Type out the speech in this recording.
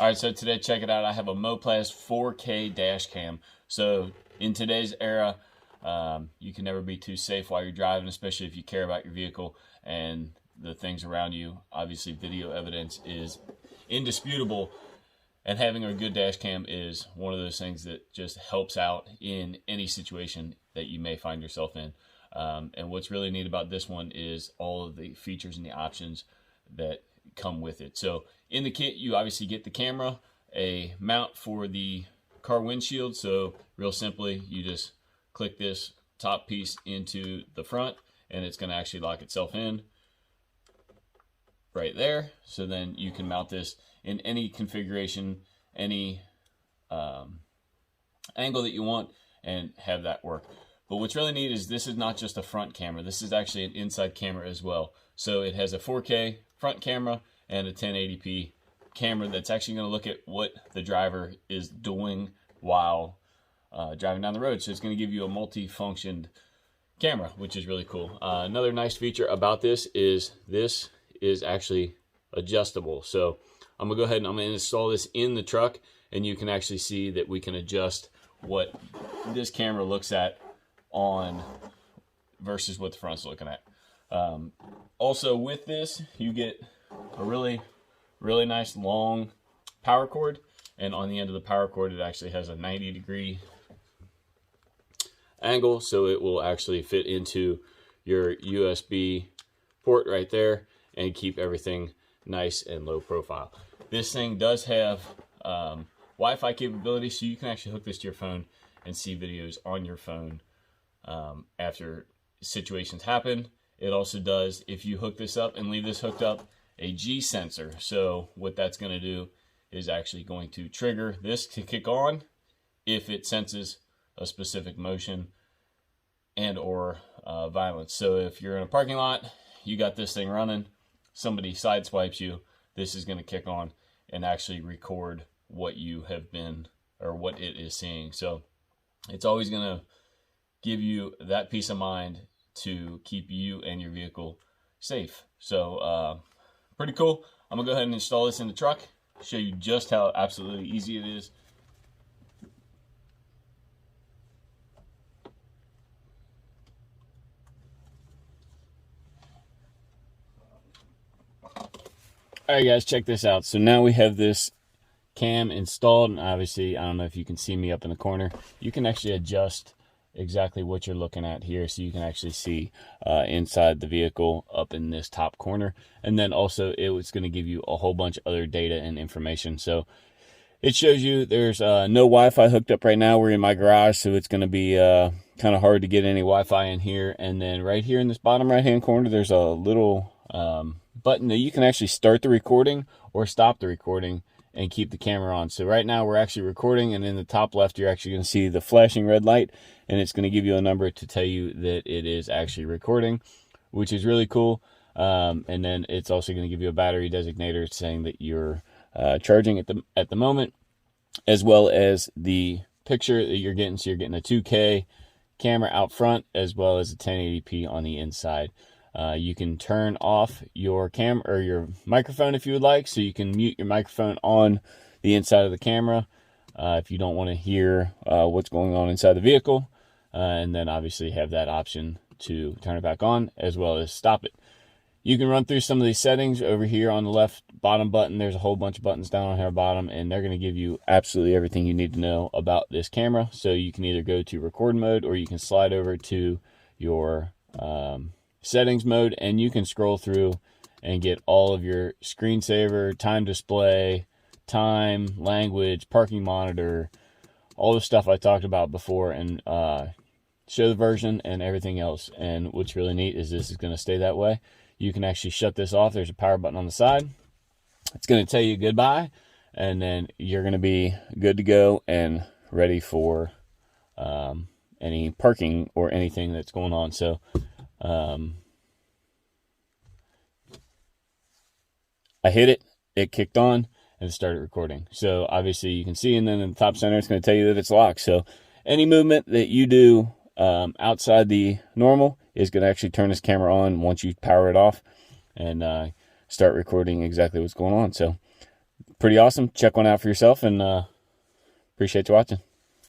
All right, so today, check it out. I have a Moplasz 4K dash cam. So in today's era, you can never be too safe while you're driving, especially if you care about your vehicle and the things around you. Obviously, video evidence is indisputable, and having a good dash cam is one of those things that just helps out in any situation that you may find yourself in. And what's really neat about this one is all of the features and the options that come with it. So in the kit, you obviously get the camera, a mount for the car windshield. So real simply, you just click this top piece into the front and it's going to actually lock itself in right there. So then you can mount this in any configuration, any angle that you want, and have that work. But what's really neat is this is not just a front camera. This is actually an inside camera as well. So it has a 4K front camera and a 1080p camera that's actually going to look at what the driver is doing while driving down the road. So it's going to give you a multi-functioned camera, which is really cool. Another nice feature about this is actually adjustable. So I'm going to go ahead and I'm going to install this in the truck, and you can actually see that we can adjust what this camera looks at on versus what the front's looking at. Also with this, you get a really nice long power cord, and on the end of the power cord it actually has a 90-degree angle, so it will actually fit into your USB port right there and keep everything nice and low profile. This thing does have Wi-Fi capability, so you can actually hook this to your phone and see videos on your phone after situations happen. It also does, if you hook this up and leave this hooked up, a G sensor. So what that's going to do is actually going to trigger this to kick on if it senses a specific motion and or violence. So if you're in a parking lot, you got this thing running, somebody sideswipes you, this is going to kick on and actually record what you have been, or what it is seeing. So it's always going to give you that peace of mind to keep you and your vehicle safe. So pretty cool. I'm gonna go ahead and install this in the truck, show you just how absolutely easy it is. Alright guys, check this out. So now we have this cam installed, and obviously, I don't know if you can see me up in the corner, you can actually adjust exactly what you're looking at here, so you can actually see inside the vehicle up in this top corner. And then also it was going to give you a whole bunch of other data and information. So it shows you there's no Wi-Fi hooked up right now. We're in my garage, so it's going to be kind of hard to get any Wi-Fi in here. And then right here in this bottom right hand corner, there's a little button that you can actually start the recording or stop the recording and keep the camera on. So right now we're actually recording, and in the top left you're actually going to see the flashing red light, and it's going to give you a number to tell you that it is actually recording, which is really cool. And then it's also going to give you a battery designator saying that you're charging at the moment, as well as the picture that you're getting. So you're getting a 2K camera out front as well as a 1080p on the inside. You can turn off your camera or your microphone if you would like, so you can mute your microphone on the inside of the camera if you don't want to hear what's going on inside the vehicle, and then obviously have that option to turn it back on as well as stop it. You can run through some of these settings over here on the left bottom button. There's a whole bunch of buttons down on here bottom, and they're going to give you absolutely everything you need to know about this camera. So you can either go to record mode, or you can slide over to your settings mode, and you can scroll through and get all of your screensaver, time display, time, language, parking monitor, all the stuff I talked about before, and show the version and everything else. And what's really neat is this is going to stay that way. You can actually shut this off. There's a power button on the side. It's going to tell you goodbye, and then you're going to be good to go and ready for any parking or anything that's going on. So I hit it, it kicked on, and it started recording. So obviously you can see, and then in the top center it's going to tell you that it's locked. So any movement that you do outside the normal is going to actually turn this camera on once you power it off and start recording exactly what's going on. So pretty awesome. Check one out for yourself, and appreciate you watching.